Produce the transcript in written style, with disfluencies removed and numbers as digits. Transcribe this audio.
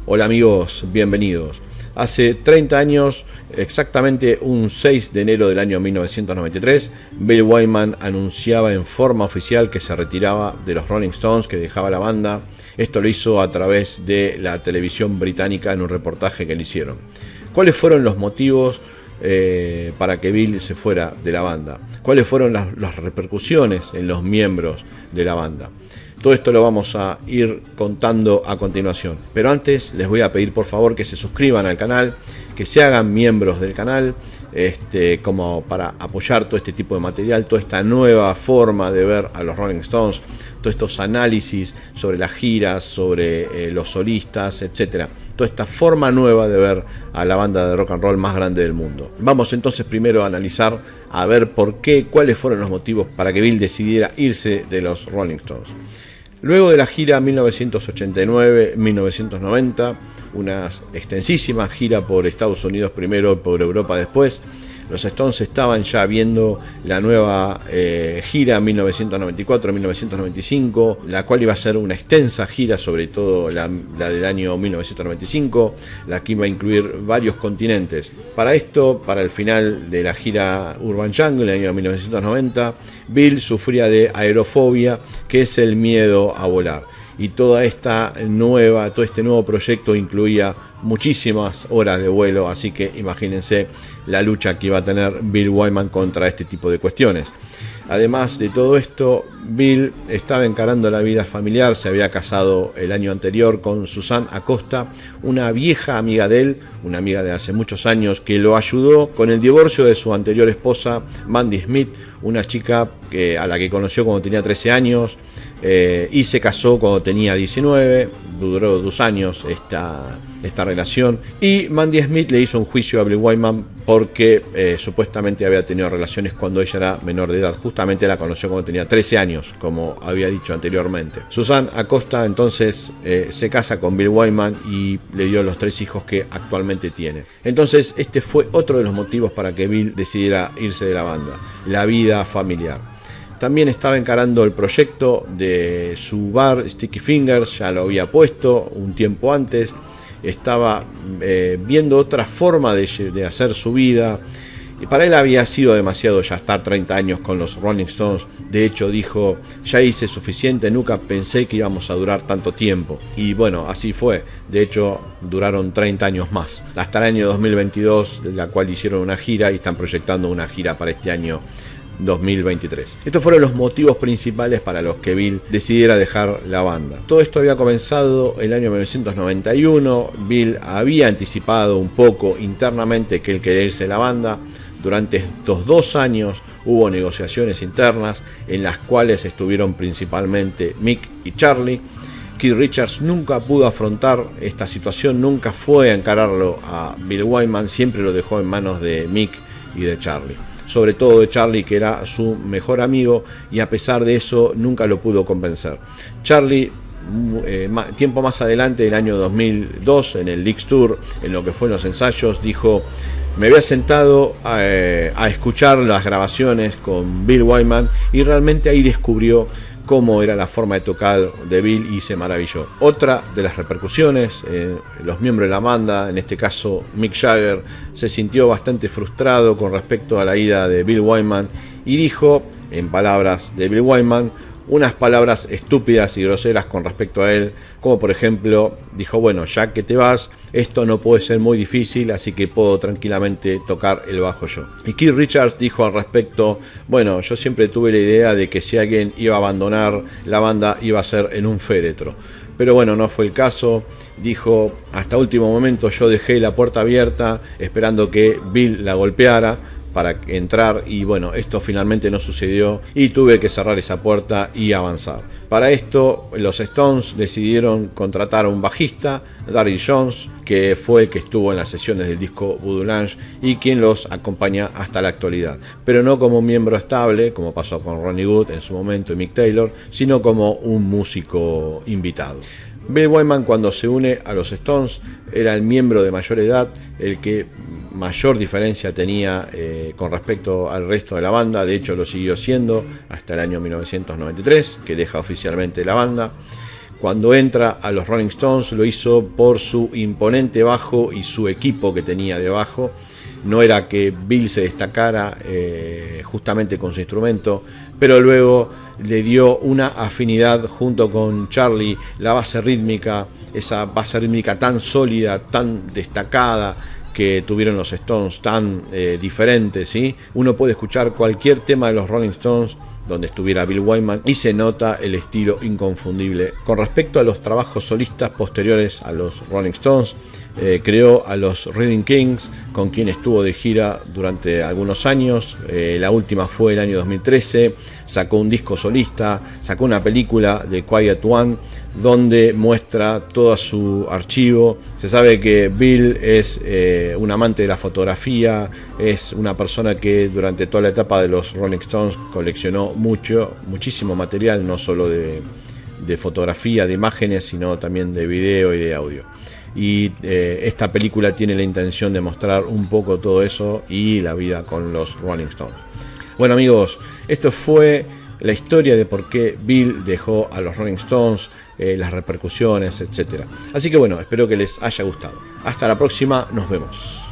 Hola amigos, bienvenidos. Hace 30 años, exactamente un 6 de enero del año 1993, Bill Wyman anunciaba en forma oficial que se retiraba de los Rolling Stones, que dejaba la banda. Esto lo hizo a través de la televisión británica en un reportaje que le hicieron. ¿Cuáles fueron los motivos para que Bill se fuera de la banda? ¿Cuáles fueron las repercusiones en los miembros de la banda? Todo esto lo vamos a ir contando a continuación. Pero antes les voy a pedir por favor que se suscriban al canal, que se hagan miembros del canal, como para apoyar todo este tipo de material, toda esta nueva forma de ver a los Rolling Stones, todos estos análisis sobre las giras, sobre los solistas, etcétera. Toda esta forma nueva de ver a la banda de rock and roll más grande del mundo. Vamos entonces primero a analizar, a ver por qué, cuáles fueron los motivos para que Bill decidiera irse de los Rolling Stones. Luego de la gira 1989-1990, una extensísima gira por Estados Unidos primero, por Europa después, los Stones estaban ya viendo la nueva gira 1994-1995, la cual iba a ser una extensa gira, sobre todo la del año 1995, la que iba a incluir varios continentes. Para esto, para el final de la gira Urban Jungle, en el año 1990, Bill sufría de aerofobia, que es el miedo a volar. Y todo este nuevo proyecto incluía muchísimas horas de vuelo, así que imagínense la lucha que iba a tener Bill Wyman contra este tipo de cuestiones. Además de todo esto, Bill estaba encarando la vida familiar, se había casado el año anterior con Suzanne Acosta, una vieja amiga de él, una amiga de hace muchos años que lo ayudó con el divorcio de su anterior esposa, Mandy Smith, una chica a la que conoció cuando tenía 13 años y se casó cuando tenía 19, duró 2 años esta relación, y Mandy Smith le hizo un juicio a Bill Wyman porque supuestamente había tenido relaciones cuando ella era menor de edad. Justamente la conoció cuando tenía 13 años, como había dicho anteriormente. Suzanne Acosta entonces se casa con Bill Wyman y le dio los 3 hijos que actualmente tiene. Entonces este fue otro de los motivos para que Bill decidiera irse de la banda, la vida familiar. También estaba encarando el proyecto de su bar Sticky Fingers, ya lo había puesto un tiempo antes. Estaba viendo otra forma de hacer su vida, y para él había sido demasiado ya estar 30 años con los Rolling Stones. De hecho dijo: ya hice suficiente, nunca pensé que íbamos a durar tanto tiempo. Y bueno, así fue. De hecho duraron 30 años más, hasta el año 2022, de la cual hicieron una gira y están proyectando una gira para este año 2023. Estos fueron los motivos principales para los que Bill decidiera dejar la banda. Todo esto había comenzado el año 1991. Bill había anticipado un poco internamente que él quería irse de la banda. Durante estos 2 años hubo negociaciones internas en las cuales estuvieron principalmente Mick y Charlie. Keith Richards nunca pudo afrontar esta situación, nunca fue a encararlo a Bill Wyman, siempre lo dejó en manos de Mick y de Charlie. Sobre todo de Charlie, que era su mejor amigo, y a pesar de eso nunca lo pudo convencer. Charlie, tiempo más adelante, el año 2002, en el Leaks Tour, en lo que fue los ensayos, dijo: me había sentado a escuchar las grabaciones con Bill Wyman y realmente ahí descubrió cómo era la forma de tocar de Bill y se maravilló. Otra de las repercusiones, los miembros de la banda, en este caso Mick Jagger, se sintió bastante frustrado con respecto a la ida de Bill Wyman y dijo, en palabras de Bill Wyman, unas palabras estúpidas y groseras con respecto a él, como por ejemplo, dijo: bueno, ya que te vas, esto no puede ser muy difícil, así que puedo tranquilamente tocar el bajo yo. Y Keith Richards dijo al respecto: bueno, yo siempre tuve la idea de que si alguien iba a abandonar la banda iba a ser en un féretro, pero bueno, no fue el caso. Dijo: hasta último momento yo dejé la puerta abierta esperando que Bill la golpeara para entrar, y bueno, esto finalmente no sucedió y tuve que cerrar esa puerta y avanzar. Para esto los Stones decidieron contratar a un bajista, Daryl Jones, que fue el que estuvo en las sesiones del disco Voodoo Lounge y quien los acompaña hasta la actualidad, pero no como un miembro estable como pasó con Ronnie Wood en su momento y Mick Taylor, sino como un músico invitado. Bill Wyman, cuando se une a los Stones, era el miembro de mayor edad, el que mayor diferencia tenía con respecto al resto de la banda. De hecho lo siguió siendo hasta el año 1993, que deja oficialmente la banda. Cuando entra a los Rolling Stones lo hizo por su imponente bajo y su equipo que tenía debajo. No era que Bill se destacara justamente con su instrumento, pero luego le dio una afinidad junto con Charlie, la base rítmica, esa base rítmica tan sólida, tan destacada que tuvieron los Stones, tan diferentes, ¿sí? Uno puede escuchar cualquier tema de los Rolling Stones donde estuviera Bill Wyman y se nota el estilo inconfundible. Con respecto a los trabajos solistas posteriores a los Rolling Stones, creó a los Reading Kings, con quien estuvo de gira durante algunos años. La última fue el año 2013. Sacó un disco solista, sacó una película de Quiet One donde muestra todo su archivo. Se sabe que Bill es un amante de la fotografía, es una persona que durante toda la etapa de los Rolling Stones coleccionó muchísimo material, no solo de fotografía, de imágenes, sino también de video y de audio. Y esta película tiene la intención de mostrar un poco todo eso y la vida con los Rolling Stones. Bueno amigos, esto fue la historia de por qué Bill dejó a los Rolling Stones, las repercusiones, etc. Así que bueno, espero que les haya gustado. Hasta la próxima, nos vemos.